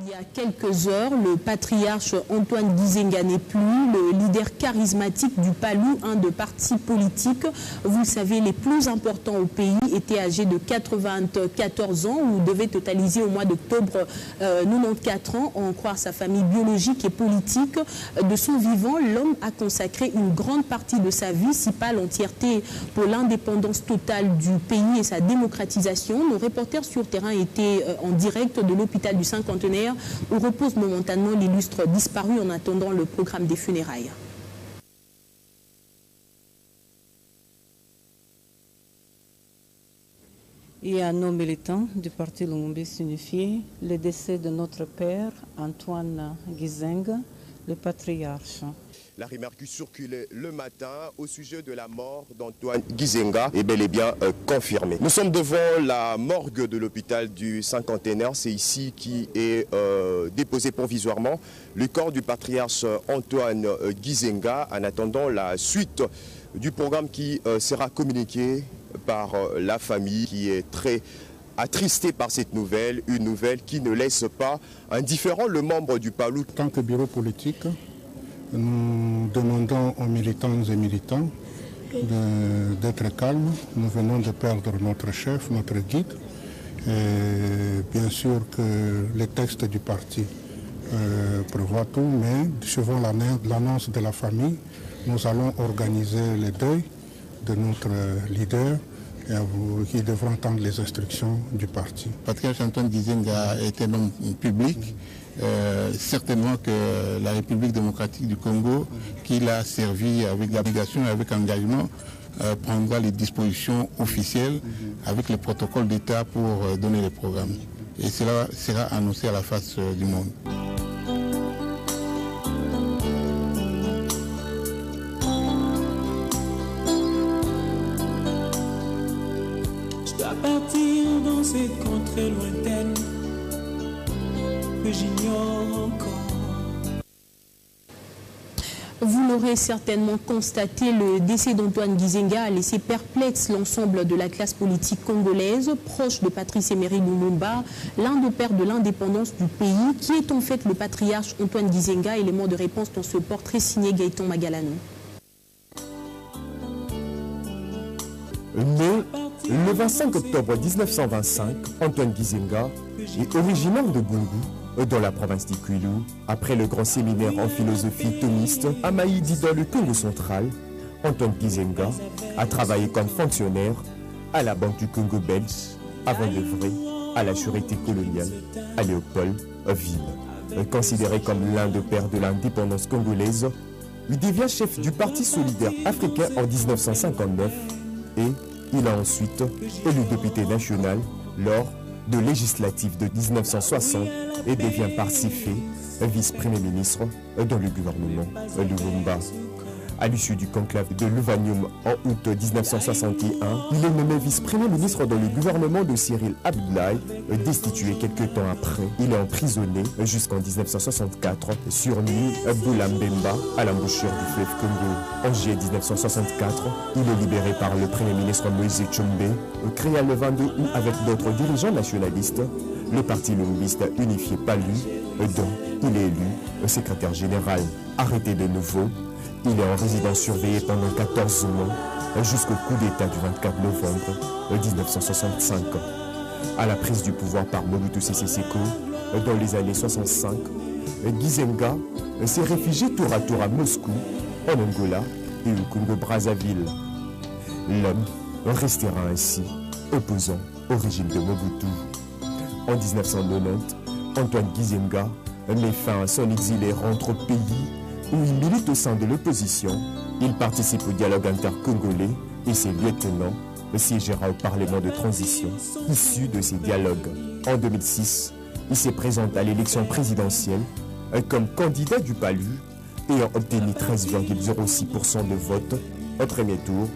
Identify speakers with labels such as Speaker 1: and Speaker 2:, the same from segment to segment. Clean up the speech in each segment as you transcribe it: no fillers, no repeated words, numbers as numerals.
Speaker 1: Il y a quelques heures, le patriarche Antoine Gizenga n'est plus le leader charismatique du PALU, un de partis politiques. Vous le savez, les plus importants au pays étaient âgés de 94 ans ou devaient totaliser au mois d'octobre 94 ans, en croire sa famille biologique et politique. De son vivant, l'homme a consacré une grande partie de sa vie, si pas l'entièreté, pour l'indépendance totale du pays et sa démocratisation. Nos reporters sur terrain étaient en direct de l'hôpital du Cinquantenaire où repose momentanément l'illustre disparu en attendant le programme des funérailles.
Speaker 2: Et à nos militants du Parti Lumumbis Unifié, le décès de notre père, Antoine Gizenga, le patriarche.
Speaker 3: La rumeur qui circulait le matin au sujet de la mort d'Antoine Gizenga est bel et bien confirmée. Nous sommes devant la morgue de l'hôpital du Cinquantenaire. C'est ici qui est déposé provisoirement le corps du patriarche Antoine Gizenga en attendant la suite du programme qui sera communiqué par la famille qui est très attristée par cette nouvelle, une nouvelle qui ne laisse pas indifférent le membre du PALU.
Speaker 4: En tant que bureau politique, nous demandons aux militants et militants d'être calmes. Nous venons de perdre notre chef, notre guide. Et bien sûr que les textes du parti prévoient tout, mais suivant l'annonce de la famille, nous allons organiser le deuil de notre leader qui devra entendre les instructions du parti.
Speaker 5: Patriarche Antoine Gizenga est un homme public. Certainement que la République démocratique du Congo, qu'il a servi avec abnégation et avec engagement, prendra les dispositions officielles avec le protocole d'État pour donner les programmes. Et cela sera annoncé à la face du monde.
Speaker 6: Je dois partir dans cette contrée lointaine que j'ignore encore.
Speaker 1: Vous l'aurez certainement constaté, le décès d'Antoine Gizenga a laissé perplexe l'ensemble de la classe politique congolaise, proche de Patrice Emery Lumumba, l'un des pères de l'indépendance du pays. Qui est en fait le patriarche Antoine Gizenga? Élément de réponse dans ce portrait signé Gaëtan Magalano.
Speaker 3: Né le 25 octobre 1925, Antoine Gizenga est originaire de Gungu, dans la province d'Ikwilu. Après le grand séminaire en philosophie thomiste à Maïdi dans le Congo central, Antoine Gizenga a travaillé comme fonctionnaire à la Banque du Congo belge avant d'œuvrer à la sûreté coloniale à Léopoldville. Considéré comme l'un des pères de l'indépendance congolaise, il devient chef du Parti solidaire africain en 1959 et il a ensuite élu député national lors de législatives de 1960 et devient par ces faits vice-premier ministre dans le gouvernement Lumumba. À l'issue du conclave de Luvanium en août 1961, il est nommé vice-premier ministre dans le gouvernement de Cyril Abdoulaye, destitué quelques temps après. Il est emprisonné jusqu'en 1964 sur l'île Boulambemba, à l'embouchure du fleuve Congo. En juillet 1964, il est libéré par le premier ministre Moïse Tshombe, créé le 22 août avec d'autres dirigeants nationalistes, le parti lumumbiste unifié PALU, dont il est élu secrétaire général. Arrêté de nouveau, il est en résidence surveillée pendant 14 mois jusqu'au coup d'État du 24 novembre 1965. À la prise du pouvoir par Mobutu Sese Seko dans les années 65, Gizenga s'est réfugié tour à tour à Moscou, en Angola et au Congo-Brazzaville. L'homme restera ainsi opposant au régime de Mobutu. En 1990, Antoine Gizenga met fin à son exil et rentre au pays où il milite au sein de l'opposition. Il participe au dialogue intercongolais et ses lieutenants siégera au Parlement de transition issu de ces dialogues. En 2006, il se présente à l'élection présidentielle comme candidat du PALU ayant obtenu 13,06% de vote au premier tour.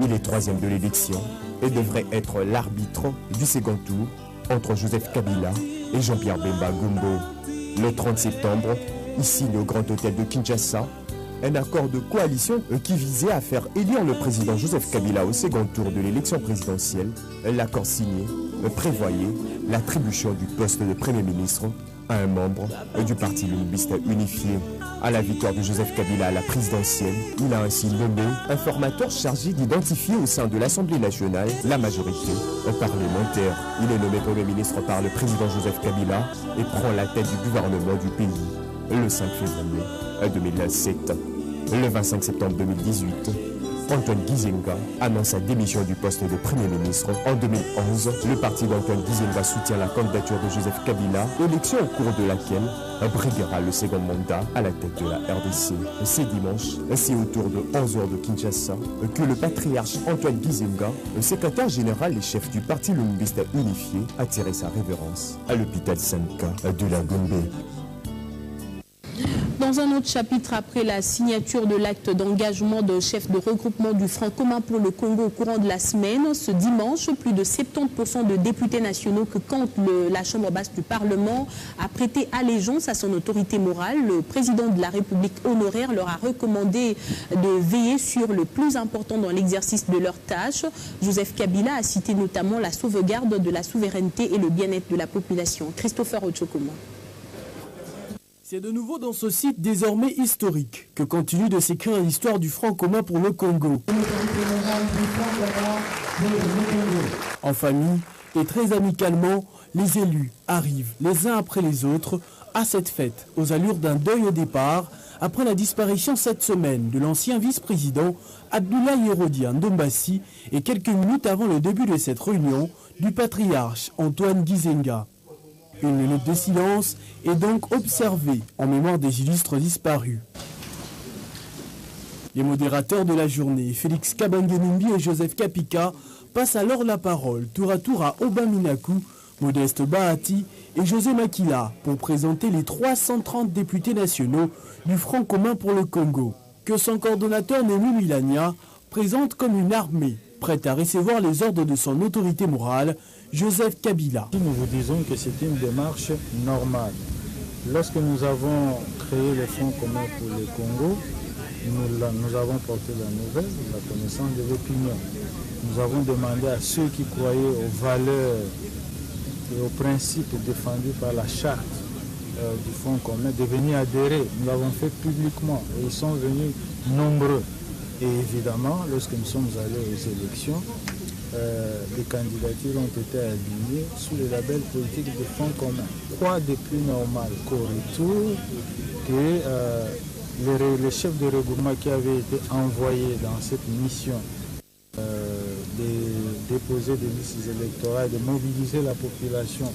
Speaker 3: Il est troisième de l'élection et devrait être l'arbitre du second tour entre Joseph Kabila et Jean-Pierre Bemba Gombo. Le 30 septembre, il signe au Grand Hôtel de Kinshasa un accord de coalition qui visait à faire élire le président Joseph Kabila au second tour de l'élection présidentielle. L'accord signé prévoyait l'attribution du poste de Premier ministre à un membre du Parti Lumumbiste unifié. À la victoire de Joseph Kabila à la présidentielle, il a ainsi nommé un formateur chargé d'identifier au sein de l'Assemblée nationale la majorité parlementaire. Il est nommé Premier ministre par le président Joseph Kabila et prend la tête du gouvernement du pays le 5 février 2007. Le 25 septembre 2018, Antoine Gizenga annonce sa démission du poste de Premier ministre. En 2011, le parti d'Antoine Gizenga soutient la candidature de Joseph Kabila, élection au cours de laquelle briguera le second mandat à la tête de la RDC. C'est dimanche, c'est autour de 11h de Kinshasa que le patriarche Antoine Gizenga, le secrétaire général et chef du parti Lumumbiste unifié, a tiré sa révérence à l'hôpital Sanka de la Gombe.
Speaker 1: Dans un autre chapitre, après la signature de l'acte d'engagement de chef de regroupement du Front commun pour le Congo au courant de la semaine, ce dimanche, plus de 70% de députés nationaux que compte la Chambre basse du Parlement a prêté allégeance à son autorité morale. Le président de la République honoraire leur a recommandé de veiller sur le plus important dans l'exercice de leurs tâches. Joseph Kabila a cité notamment la sauvegarde de la souveraineté et le bien-être de la population. Christopher Ochokoma.
Speaker 7: C'est de nouveau dans ce site désormais historique que continue de s'écrire l'histoire du Front commun pour le Congo. En famille et très amicalement, les élus arrivent les uns après les autres à cette fête, aux allures d'un deuil au départ, après la disparition cette semaine de l'ancien vice-président Abdoulaye Hérodi Ndombassi et quelques minutes avant le début de cette réunion du patriarche Antoine Gizenga. Une minute de silence est donc observée en mémoire des illustres disparus. Les modérateurs de la journée, Félix Kabange-Numbi et Joseph Kapika, passent alors la parole tour à tour à Oba Minaku, Modeste Bahati et José Makila pour présenter les 330 députés nationaux du Front commun pour le Congo, que son coordonnateur Némi Milania présente comme une armée prête à recevoir les ordres de son autorité morale, Joseph Kabila.
Speaker 8: Nous vous disons que c'est une démarche normale. Lorsque nous avons créé le Front commun pour le Congo, nous avons porté la nouvelle, la connaissance de l'opinion. Nous avons demandé à ceux qui croyaient aux valeurs et aux principes défendus par la charte du Front commun de venir adhérer. Nous l'avons fait publiquement et ils sont venus nombreux. Et évidemment, lorsque nous sommes allés aux élections, les candidatures ont été alignées sous le label politique de Front commun. Quoi de plus normal qu'au retour que les chefs de regroupement qui avaient été envoyés dans cette mission de déposer des listes électorales, de mobiliser la population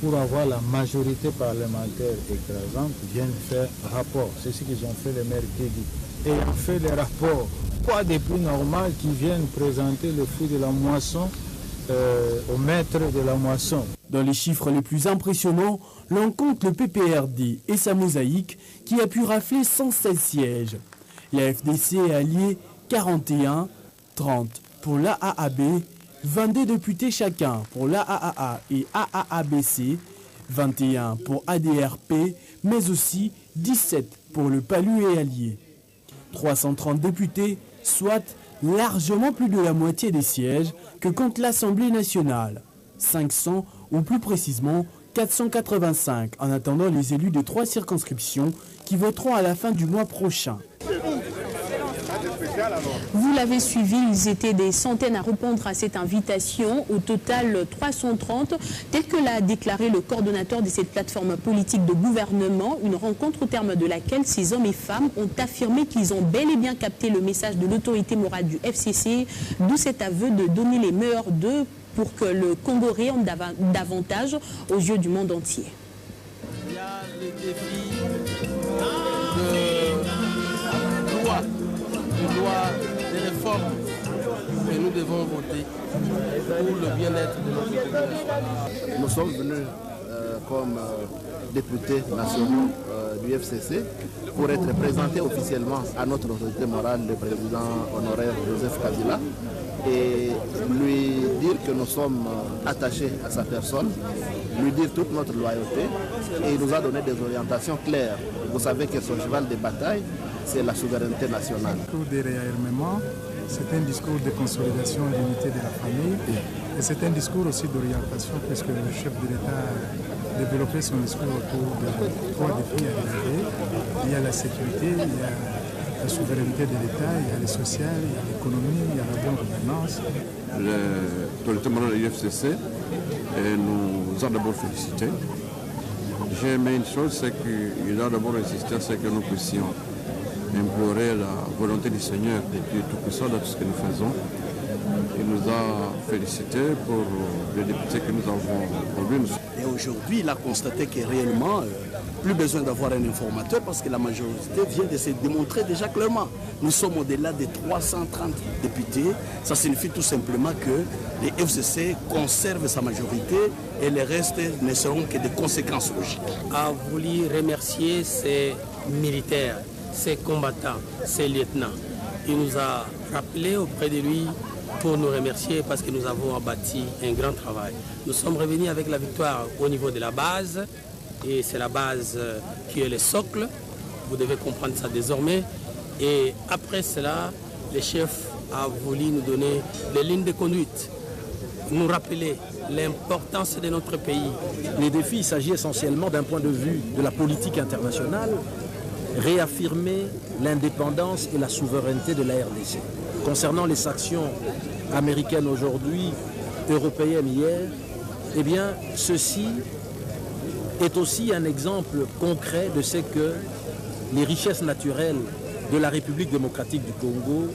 Speaker 8: pour avoir la majorité parlementaire écrasante, viennent faire rapport. C'est ce qu'ils ont fait les maires Guédi. Et ils ont fait les rapports. Quoi de plus normal qu'ils viennent présenter le fruit de la moisson au maître de la moisson.
Speaker 7: Dans les chiffres les plus impressionnants, l'on compte le PPRD et sa mosaïque qui a pu rafler 116 sièges. La FDC est alliée 41, 30 pour l'AAB, 22 députés chacun pour l'AAA et AAABC, 21 pour ADRP, mais aussi 17 pour le PALU et alliés. 330 députés, soit largement plus de la moitié des sièges que compte l'Assemblée nationale. 500 ou plus précisément 485 en attendant les élus de 3 circonscriptions qui voteront à la fin du mois prochain.
Speaker 1: Vous l'avez suivi, ils étaient des centaines à répondre à cette invitation. Au total, 330, tel que l'a déclaré le coordonnateur de cette plateforme politique de gouvernement. Une rencontre au terme de laquelle ces hommes et femmes ont affirmé qu'ils ont bel et bien capté le message de l'autorité morale du FCC, d'où cet aveu de donner les meilleurs d'eux pour que le Congo rayonne davantage aux yeux du monde entier.
Speaker 9: Il y a les défis de loi, des réformes que nous devons voter pour le bien-être de notre population.
Speaker 10: Nous sommes venus comme députés nationaux du FCC pour être présentés officiellement à notre autorité morale, le président honoraire Joseph Kabila, et lui dire que nous sommes attachés à sa personne, lui dire toute notre loyauté, et il nous a donné des orientations claires. Vous savez que son cheval de bataille, c'est la souveraineté nationale.
Speaker 11: Le discours de réarmement, c'est un discours de consolidation de l'unité de la famille, et c'est un discours aussi d'orientation, puisque le chef de l'État développé son discours autour de 3 défis à relever. Il y a la sécurité, il y a la souveraineté de l'État, il y a le social, il y a l'économie, il y a la bonne gouvernance.
Speaker 12: L'autorité morale de l'UFCC nous a d'abord félicité. J'ai aimé une chose, c'est qu'il a d'abord insisté à ce que nous puissions implorer la volonté du Seigneur, de Dieu Tout-Puissant dans tout ce que nous faisons. Il nous a félicité pour les députés que nous avons produits.
Speaker 13: Et aujourd'hui, il a constaté que réellement, plus besoin d'avoir un informateur parce que la majorité vient de se démontrer déjà clairement. Nous sommes au-delà de 330 députés. Ça signifie tout simplement que les FCC conservent sa majorité et les restes ne seront que des conséquences logiques.
Speaker 14: A voulu remercier ces militaires, ces combattants, ces lieutenants. Il nous a rappelé auprès de lui pour nous remercier parce que nous avons abattu un grand travail. Nous sommes revenus avec la victoire au niveau de la base et c'est la base qui est le socle. Vous devez comprendre ça désormais. Et après cela, le chef a voulu nous donner des lignes de conduite, nous rappeler l'importance de notre pays.
Speaker 15: Les défis, il s'agit essentiellement d'un point de vue de la politique internationale, réaffirmer l'indépendance et la souveraineté de la RDC. Concernant les sanctions américaines aujourd'hui, européennes hier, eh bien, ceci est aussi un exemple concret de ce que les richesses naturelles de la République démocratique du Congo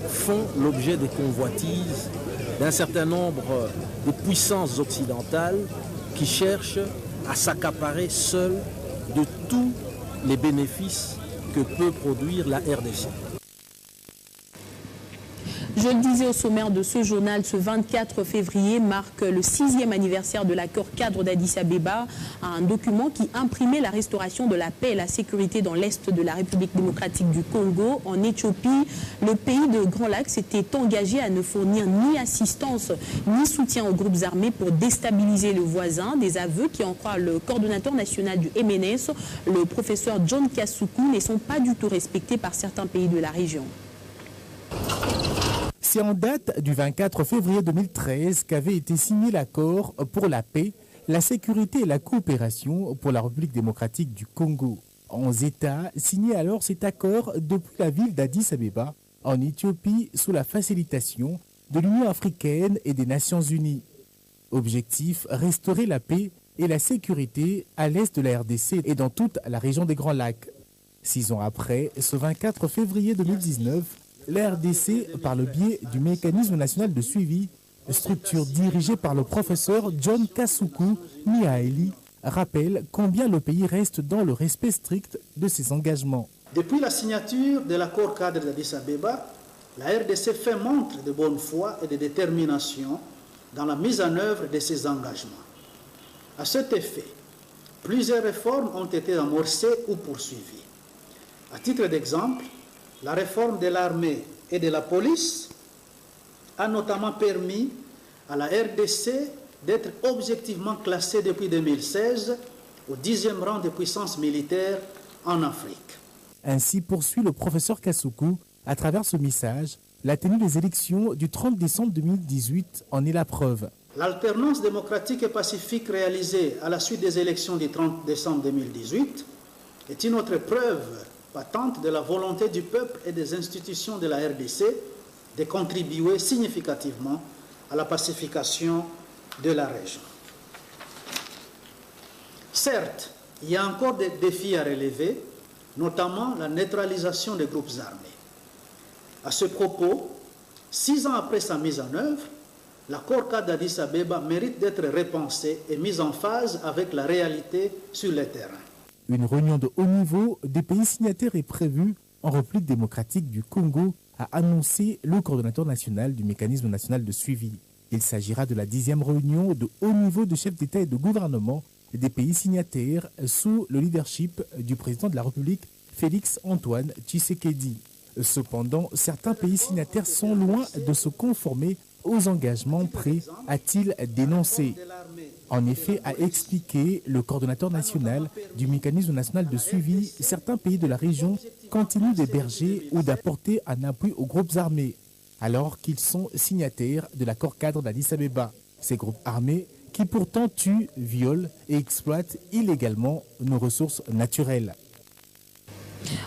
Speaker 15: font l'objet des convoitises d'un certain nombre de puissances occidentales qui cherchent à s'accaparer seules de tous les bénéfices que peut produire la RDC.
Speaker 1: Je le disais au sommaire de ce journal, ce 24 février marque le 6e anniversaire de l'accord cadre d'Addis Abeba, un document qui imprimait la restauration de la paix et la sécurité dans l'est de la République démocratique du Congo. En Éthiopie, le pays de Grand Lac s'était engagé à ne fournir ni assistance ni soutien aux groupes armés pour déstabiliser le voisin. Des aveux qui en croient le coordonnateur national du MNS, le professeur John Kasuku, ne sont pas du tout respectés par certains pays de la région.
Speaker 16: C'est en date du 24 février 2013 qu'avait été signé l'accord pour la paix, la sécurité et la coopération pour la République démocratique du Congo. 11 États signaient alors cet accord depuis la ville d'Addis Abeba, en Éthiopie, sous la facilitation de l'Union africaine et des Nations unies. Objectif, restaurer la paix et la sécurité à l'est de la RDC et dans toute la région des Grands Lacs. 6 ans après, ce 24 février 2019, la RDC, par le biais du mécanisme national de suivi, structure dirigée par le professeur John Kasuku Mihaeli, rappelle combien le pays reste dans le respect strict de ses engagements.
Speaker 17: Depuis la signature de l'accord cadre d'Addis Abeba, la RDC fait montre de bonne foi et de détermination dans la mise en œuvre de ses engagements. À cet effet, plusieurs réformes ont été amorcées ou poursuivies. À titre d'exemple, la réforme de l'armée et de la police a notamment permis à la RDC d'être objectivement classée depuis 2016 au 10e rang des puissances militaires en Afrique.
Speaker 16: Ainsi poursuit le professeur Kasuku, à travers ce message, la tenue des élections du 30 décembre 2018 en est la preuve.
Speaker 17: L'alternance démocratique et pacifique réalisée à la suite des élections du 30 décembre 2018 est une autre preuve patente de la volonté du peuple et des institutions de la RDC de contribuer significativement à la pacification de la région. Certes, il y a encore des défis à relever, notamment la neutralisation des groupes armés. À ce propos, 6 ans après sa mise en œuvre, l'accord cadre d'Addis Abeba mérite d'être repensé et mis en phase avec la réalité sur le terrain.
Speaker 16: Une réunion de haut niveau des pays signataires est prévue en République démocratique du Congo, a annoncé le coordonnateur national du mécanisme national de suivi. Il s'agira de la 10e réunion de haut niveau de chefs d'État et de gouvernement des pays signataires sous le leadership du président de la République, Félix Antoine Tshisekedi. Cependant, certains pays signataires sont loin de se conformer aux engagements pris, a-t-il dénoncé. En effet, a expliqué le coordonnateur national du mécanisme national de suivi, certains pays de la région continuent d'héberger ou d'apporter un appui aux groupes armés, alors qu'ils sont signataires de l'accord cadre d'Addis Abeba. Ces groupes armés qui qui pourtant tue, viole et exploite illégalement nos ressources naturelles.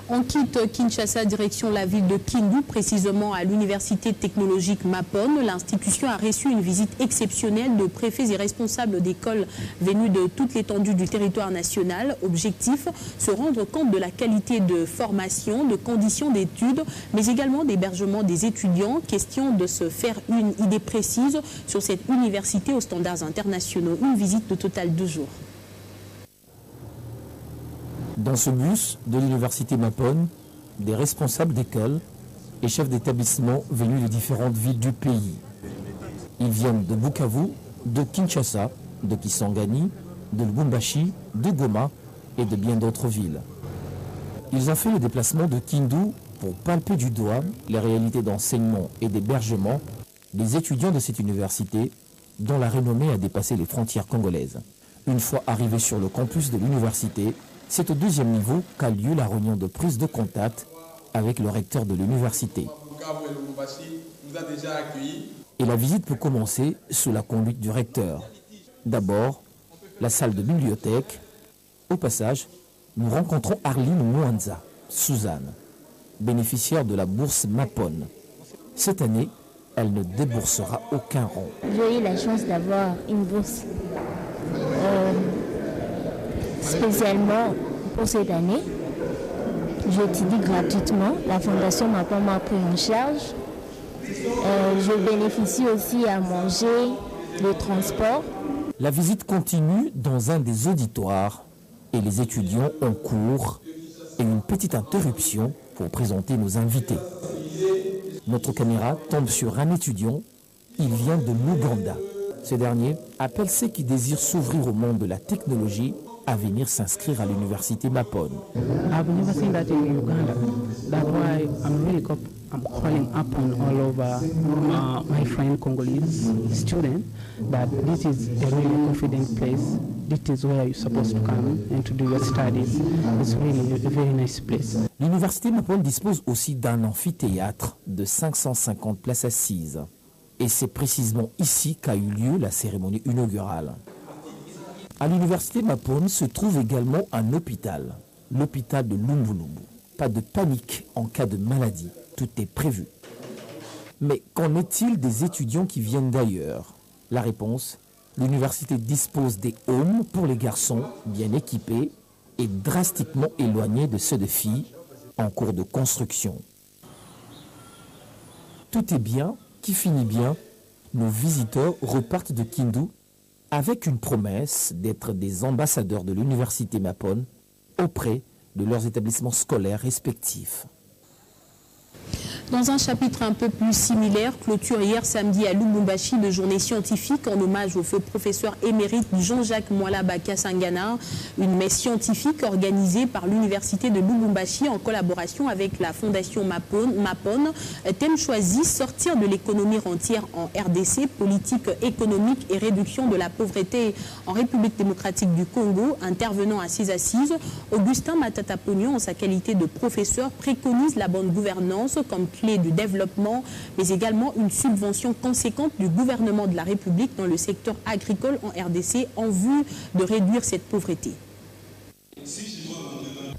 Speaker 1: On quitte Kinshasa, direction la ville de Kindu, précisément à l'université technologique Mapon. L'institution a reçu une visite exceptionnelle de préfets et responsables d'écoles venus de toute l'étendue du territoire national. Objectif, se rendre compte de la qualité de formation, de conditions d'études, mais également d'hébergement des étudiants. Question de se faire une idée précise sur cette université aux standards internationaux. Une visite de total 2 jours.
Speaker 18: Dans ce bus de l'université Mapon, des responsables d'école et chefs d'établissement venus de différentes villes du pays. Ils viennent de Bukavu, de Kinshasa, de Kisangani, de Lubumbashi, de Goma et de bien d'autres villes. Ils ont fait le déplacement de Kindu pour palper du doigt les réalités d'enseignement et d'hébergement des étudiants de cette université dont la renommée a dépassé les frontières congolaises. Une fois arrivés sur le campus de l'université, c'est au 2e niveau qu'a lieu la réunion de prise de contact avec le recteur de l'université. Et la visite peut commencer sous la conduite du recteur. D'abord, la salle de bibliothèque. Au passage, nous rencontrons Arline Mwanza, Suzanne, bénéficiaire de la bourse Mapon. Cette année, elle ne déboursera aucun rond.
Speaker 19: J'ai eu la chance d'avoir une bourse spécialement pour cette année. J'étudie gratuitement. La Fondation Mapon m'a pris en charge. Je bénéficie aussi à manger, le transport.
Speaker 18: La visite continue dans un des auditoires et les étudiants ont cours et une petite interruption pour présenter nos invités. Notre caméra tombe sur un étudiant. Il vient de l'Ouganda. Ce dernier appelle ceux qui désirent s'ouvrir au monde de la technologie à venir s'inscrire à l'université Mapon.
Speaker 20: I've never seen that in Uganda. That's why I'm calling upon all over my friend Congolese students that this is a really confident place. This is where you're supposed to come and to do your studies. It's really a very nice place.
Speaker 18: L'université Mapon dispose aussi d'un amphithéâtre de 550 places assises. Et c'est précisément ici qu'a eu lieu la cérémonie inaugurale. À l'université Mapon se trouve également un hôpital, l'hôpital de Lumbulumbu. Pas de panique en cas de maladie, tout est prévu. Mais qu'en est-il des étudiants qui viennent d'ailleurs? La réponse, l'université dispose des homes pour les garçons bien équipés et drastiquement éloignés de ceux de filles en cours de construction. Tout est bien qui finit bien. Nos visiteurs repartent de Kindu avec une promesse d'être des ambassadeurs de l'université Mapon auprès de leurs établissements scolaires respectifs.
Speaker 1: Dans un chapitre un peu plus similaire, clôture hier samedi à Lubumbashi de journée scientifique en hommage au feu professeur émérite Jean-Jacques Mwalaba Kasangana, une messe scientifique organisée par l'université de Lubumbashi en collaboration avec la fondation Mapon. Thème choisi, sortir de l'économie rentière en RDC, politique économique et réduction de la pauvreté en République démocratique du Congo. Intervenant à ces assises, Augustin Matata Pognon, en sa qualité de professeur, préconise la bonne gouvernance comme clé du développement, mais également une subvention conséquente du gouvernement de la République dans le secteur agricole en RDC en vue de réduire cette pauvreté.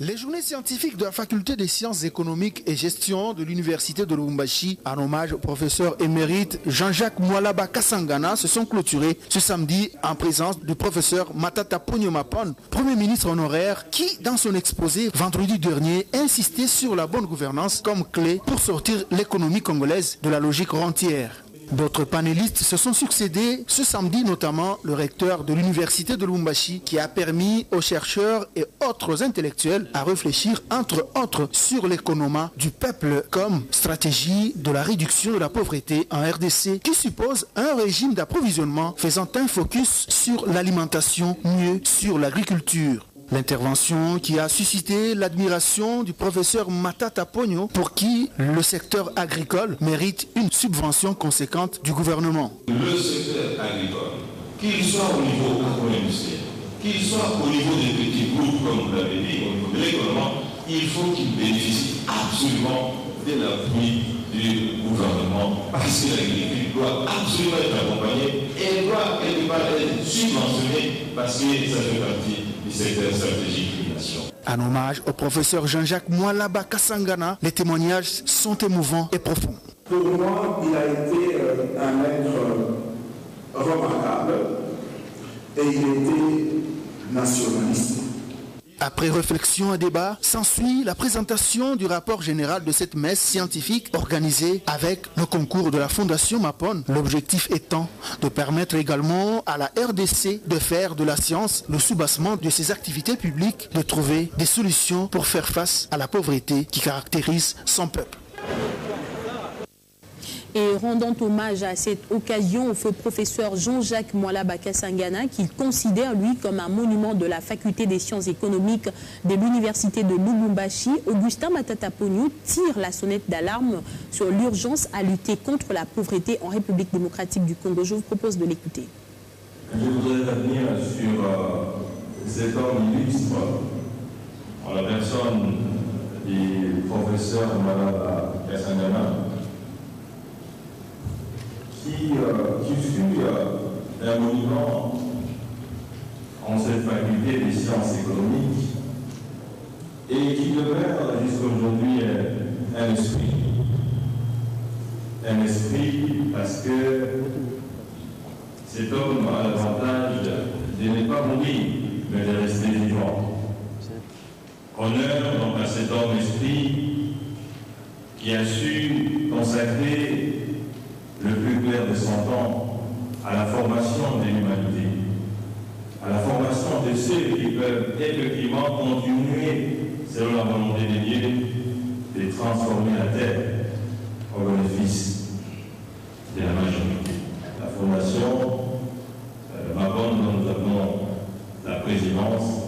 Speaker 21: Les journées scientifiques de la faculté des sciences économiques et gestion de l'université de Lubumbashi en hommage au professeur émérite Jean-Jacques Mwalaba Kasangana se sont clôturées ce samedi en présence du professeur Matata Pognon Mapon, premier ministre honoraire qui, dans son exposé vendredi dernier, insistait sur la bonne gouvernance comme clé pour sortir l'économie congolaise de la logique rentière. D'autres panélistes se sont succédés ce samedi, notamment le recteur de l'université de Lubumbashi qui a permis aux chercheurs et autres intellectuels à réfléchir entre autres sur l'économie du peuple comme stratégie de la réduction de la pauvreté en RDC qui suppose un régime d'approvisionnement faisant un focus sur l'alimentation, mieux sur l'agriculture. L'intervention qui a suscité l'admiration du professeur Matata Pognon pour qui le secteur agricole mérite une subvention conséquente du gouvernement.
Speaker 22: Le secteur agricole, qu'il soit au niveau agro-industriel, qu'il soit au niveau des petits groupes, comme vous l'avez dit, au niveau de l'économie, il faut qu'il bénéficie absolument de l'appui du gouvernement, parce que l'agriculture doit absolument être accompagnée et elle doit quelque part être subventionnée parce que ça fait partie du secteur stratégique de la nation.
Speaker 21: En hommage au professeur Jean-Jacques Mwalaba Kasangana, les témoignages sont émouvants et profonds.
Speaker 2: Pour moi, il a été un être remarquable et il était nationaliste.
Speaker 21: Après réflexion et débat, s'ensuit la présentation du rapport général de cette messe scientifique organisée avec le concours de la Fondation Mapon. L'objectif étant de permettre également à la RDC de faire de la science le soubassement de ses activités publiques, de trouver des solutions pour faire face à la pauvreté qui caractérise son peuple.
Speaker 1: Et rendant hommage à cette occasion au feu professeur Jean-Jacques Mwalaba Kasangana, qu'il considère lui comme un monument de la faculté des sciences économiques de l'université de Lubumbashi, Augustin Matata Pogno tire la sonnette d'alarme sur l'urgence à lutter contre la pauvreté en République démocratique du Congo. Je vous propose de l'écouter.
Speaker 22: Je voudrais revenir sur cet homme illustre en la personne du professeur Mwalaba Kasangana, qui fut un monument en cette faculté des sciences économiques et qui demeure jusqu'à aujourd'hui un esprit. Un esprit parce que cet homme a l'avantage de ne pas mourir, mais de rester vivant. Honneur donc à cet homme esprit qui a su consacrer le plus clair de son temps à la formation de l'humanité, à la formation de ceux qui peuvent effectivement continuer, selon la volonté de Dieu, de transformer la terre au bénéfice de la majorité. La fondation Mapon, dont nous avons la présidence,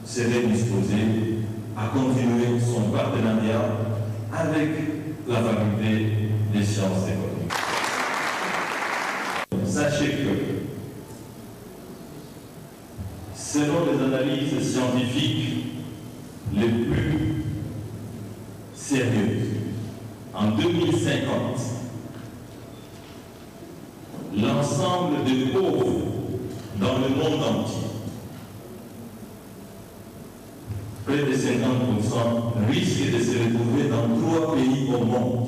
Speaker 22: s'était disposée à continuer son partenariat avec la faculté des sciences économiques. Sachez que, selon les analyses scientifiques les plus sérieuses, en 2050, l'ensemble des pauvres dans le monde entier, près de 50%, risquent de se retrouver dans 3 pays au monde,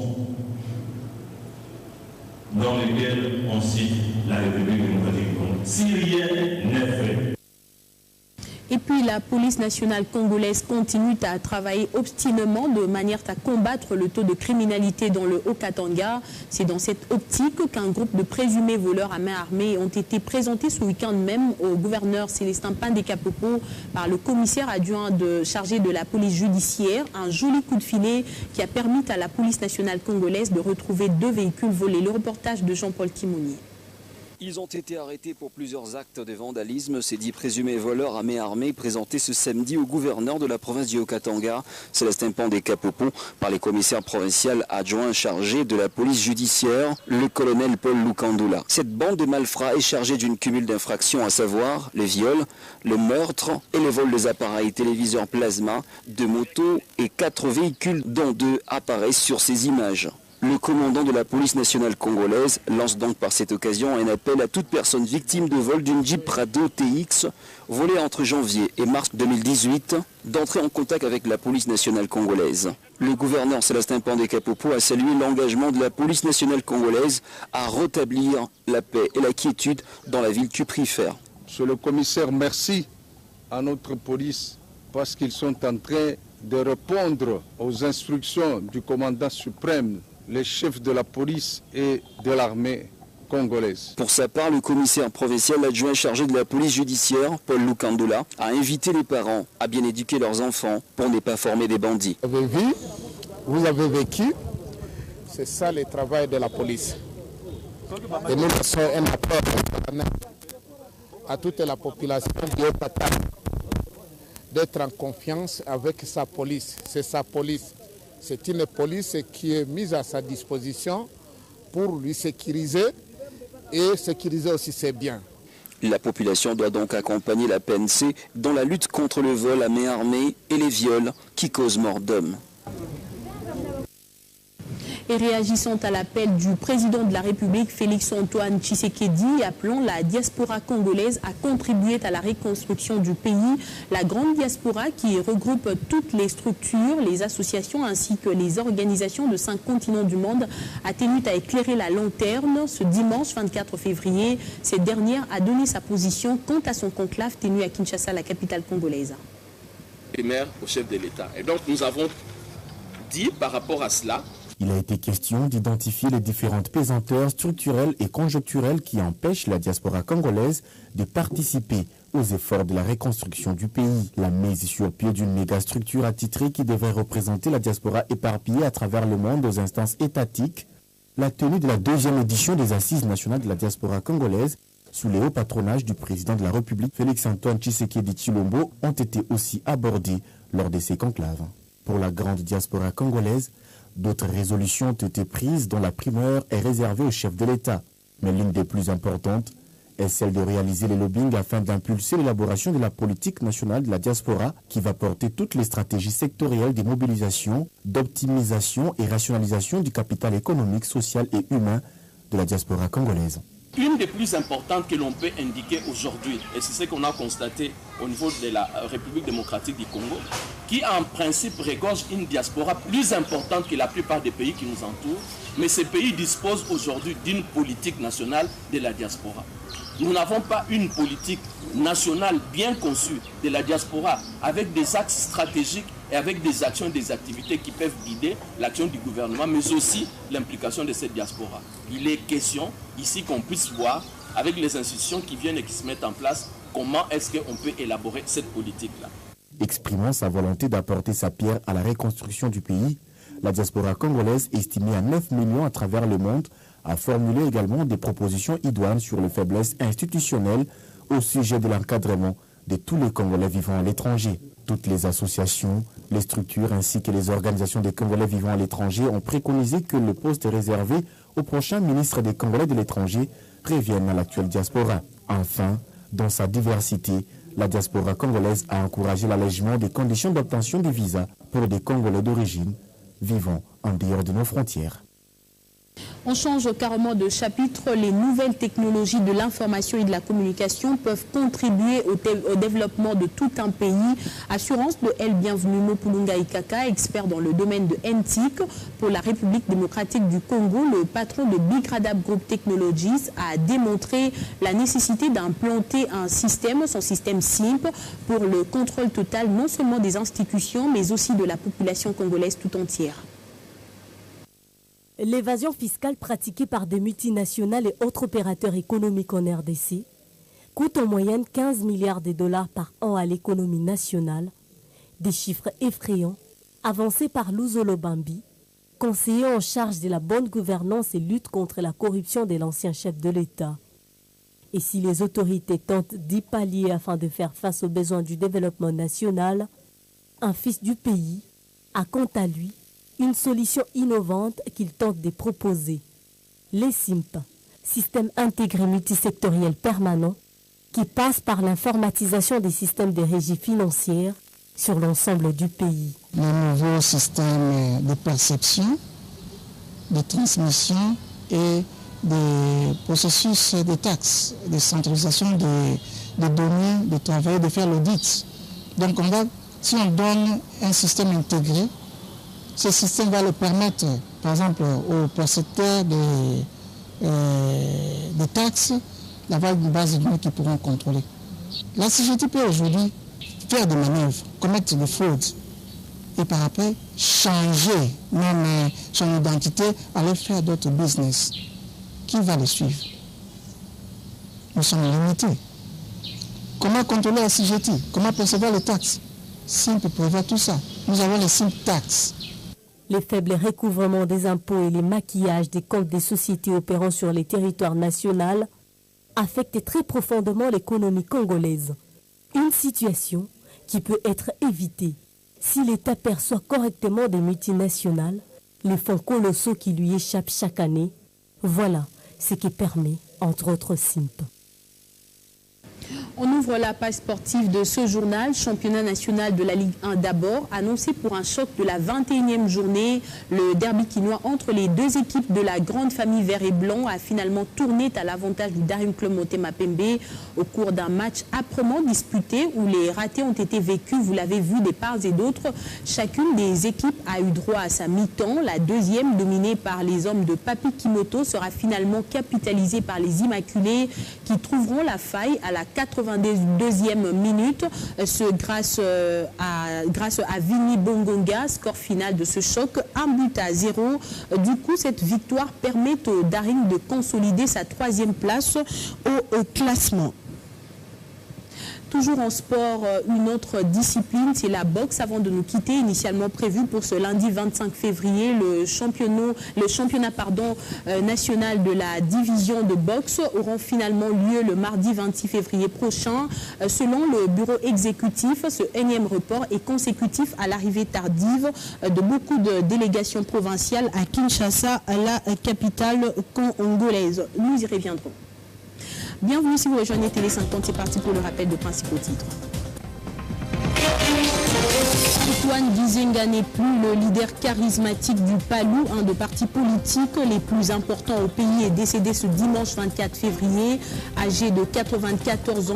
Speaker 22: dans lesquels on cite la République démocratique du Congo. Si rien n'est fait.
Speaker 1: Et puis la police nationale congolaise continue à travailler obstinément de manière à combattre le taux de criminalité dans le Haut-Katanga. C'est dans cette optique qu'un groupe de présumés voleurs à main armée ont été présentés ce week-end même au gouverneur Célestin Pandekapopo par le commissaire adjoint chargé de la police judiciaire. Un joli coup de filet qui a permis à la police nationale congolaise de retrouver 2 véhicules volés. Le reportage de Jean-Paul Timounier.
Speaker 4: Ils ont été arrêtés pour plusieurs actes de vandalisme. Ces 10 présumés voleurs à main armée présentés ce samedi au gouverneur de la province du Haut-Katanga, Célestin Pandekapopo, par les commissaires provinciaux adjoints chargés de la police judiciaire, le colonel Paul Lukandula. Cette bande de malfrats est chargée d'une cumul d'infractions, à savoir les viols, le meurtre et le vol des appareils téléviseurs plasma, 2 motos et 4 véhicules dont 2 apparaissent sur ces images. Le commandant de la police nationale congolaise lance donc par cette occasion un appel à toute personne victime de vol d'une Jeep Prado TX volée entre janvier et mars 2018 d'entrer en contact avec la police nationale congolaise. Le gouverneur Célestin Pandekapopo a salué l'engagement de la police nationale congolaise à rétablir la paix et la quiétude dans la ville cuprifère.
Speaker 5: Monsieur le commissaire, merci à notre police parce qu'ils sont en train de répondre aux instructions du commandant suprême, les chefs de la police et de l'armée congolaise.
Speaker 4: Pour sa part, le commissaire provincial adjoint chargé de la police judiciaire, Paul Lukandula, a invité les parents à bien éduquer leurs enfants pour ne pas former des bandits.
Speaker 23: Vous avez vu, vous avez vécu, c'est ça le travail de la police. Et nous laissons un appel à toute la population du Haut-Katanga d'être en confiance avec sa police. C'est sa police. C'est une police qui est mise à sa disposition pour lui sécuriser et sécuriser aussi ses biens.
Speaker 4: La population doit donc accompagner la PNC dans la lutte contre le vol à main armée et les viols qui causent mort d'hommes.
Speaker 1: Et réagissant à l'appel du président de la République, Félix-Antoine Tshisekedi, appelant la diaspora congolaise à contribuer à la reconstruction du pays, la grande diaspora qui regroupe toutes les structures, les associations ainsi que les organisations de 5 continents du monde a tenu à éclairer la lanterne. Ce dimanche 24 février, cette dernière a donné sa position quant à son conclave tenu à Kinshasa, la capitale congolaise.
Speaker 3: Primaire au chef de l'État. Et donc nous avons dit par rapport à cela.
Speaker 16: Il a été question d'identifier les différentes pesanteurs structurelles et conjoncturelles qui empêchent la diaspora congolaise de participer aux efforts de la reconstruction du pays. La mise sur pied d'une mégastructure attitrée qui devrait représenter la diaspora éparpillée à travers le monde aux instances étatiques, la tenue de la 2e édition des Assises nationales de la diaspora congolaise sous les hauts patronages du président de la République Félix-Antoine Tshisekedi Tshilombo ont été aussi abordés lors de ces conclaves. Pour la grande diaspora congolaise, d'autres résolutions ont été prises dont la primeur est réservée au chef de l'État. Mais l'une des plus importantes est celle de réaliser les lobbying afin d'impulser l'élaboration de la politique nationale de la diaspora qui va porter toutes les stratégies sectorielles de mobilisation, d'optimisation et rationalisation du capital économique, social et humain de la diaspora congolaise.
Speaker 3: Une des plus importantes que l'on peut indiquer aujourd'hui, et c'est ce qu'on a constaté au niveau de la République démocratique du Congo, qui en principe regorge une diaspora plus importante que la plupart des pays qui nous entourent, mais ces pays disposent aujourd'hui d'une politique nationale de la diaspora. Nous n'avons pas une politique nationale bien conçue de la diaspora avec des axes stratégiques et avec des actions et des activités qui peuvent guider l'action du gouvernement, mais aussi l'implication de cette diaspora. Il est question ici qu'on puisse voir avec les institutions qui viennent et qui se mettent en place comment est-ce qu'on peut élaborer cette politique-là.
Speaker 16: Exprimant sa volonté d'apporter sa pierre à la reconstruction du pays, la diaspora congolaise, estimée à 9 millions à travers le monde, a formulé également des propositions idoines sur les faiblesses institutionnelles au sujet de l'encadrement de tous les Congolais vivant à l'étranger. Toutes les associations, les structures ainsi que les organisations des Congolais vivant à l'étranger ont préconisé que le poste réservé au prochain ministre des Congolais de l'étranger revienne à l'actuelle diaspora. Enfin, dans sa diversité, la diaspora congolaise a encouragé l'allègement des conditions d'obtention de visas pour des Congolais d'origine vivant en dehors de nos frontières.
Speaker 1: On change carrément de chapitre. Les nouvelles technologies de l'information et de la communication peuvent contribuer au développement de tout un pays. Assurance de El Bienvenu Mopulunga Ikaka, expert dans le domaine de NTIC pour la République démocratique du Congo, le patron de Big Radab Group Technologies a démontré la nécessité d'implanter un système, son système SIMP, pour le contrôle total non seulement des institutions mais aussi de la population congolaise tout entière.
Speaker 6: L'évasion fiscale pratiquée par des multinationales et autres opérateurs économiques en RDC coûte en moyenne 15 milliards de dollars par an à l'économie nationale, des chiffres effrayants avancés par Luzolo Bambi, conseiller en charge de la bonne gouvernance et lutte contre la corruption de l'ancien chef de l'État. Et si les autorités tentent d'y pallier afin de faire face aux besoins du développement national, un fils du pays a quant à lui une solution innovante qu'il tente de proposer. Les SIMP, système intégré multisectoriel permanent, qui passe par l'informatisation des systèmes de régie financière sur l'ensemble du pays.
Speaker 8: Le nouveau système de perception, de transmission et de processus de taxes, de centralisation de données, de travailler, de faire l'audit. Donc si on donne un système intégré, ce système va le permettre, par exemple, aux percepteurs de taxes, d'avoir une base de données qu'ils pourront contrôler. La CGT peut aujourd'hui faire des manœuvres, commettre des fraudes, et par après changer même son identité, aller faire d'autres business. Qui va le suivre? Nous sommes limités. Comment contrôler la CGT? Comment percevoir les taxes? SIMP prévoit tout ça. Nous avons les SIMP taxes.
Speaker 6: Les faibles recouvrements des impôts et les maquillages des comptes des sociétés opérant sur les territoires nationaux affectent très profondément l'économie congolaise. Une situation qui peut être évitée si l'État perçoit correctement des multinationales les fonds colossaux qui lui échappent chaque année. Voilà ce qui permet, entre autres, SIMP.
Speaker 1: On ouvre la page sportive de ce journal. Championnat national de la Ligue 1 d'abord, annoncé pour un choc de la 21e journée. Le derby quinois entre les deux équipes de la grande famille vert et blanc a finalement tourné à l'avantage du Daring Club Motema Pembe au cours d'un match âprement disputé où les ratés ont été vécus, vous l'avez vu, des parts et d'autres. Chacune des équipes a eu droit à sa mi-temps. La deuxième, dominée par les hommes de Papi Kimoto, sera finalement capitalisée par les Immaculés qui trouveront la faille à la 82e minute, grâce à Vini Bongonga. Score final de ce choc, 1-0. Du coup, cette victoire permet au Daring de consolider sa 3e place au classement. Toujours en sport, une autre discipline, c'est la boxe. Avant de nous quitter, initialement prévu pour ce lundi 25 février, le championnat national de la division de boxe auront finalement lieu le mardi 26 février prochain. Selon le bureau exécutif, ce énième report est consécutif à l'arrivée tardive de beaucoup de délégations provinciales à Kinshasa, la capitale congolaise. Nous y reviendrons. Bienvenue si vous rejoignez Télé 50, c'est parti pour le rappel de principaux titres. Antoine Gizenga n'est plus le leader charismatique du PALU, un des partis politiques les plus importants au pays, est décédé ce dimanche 24 février, âgé de 94 ans.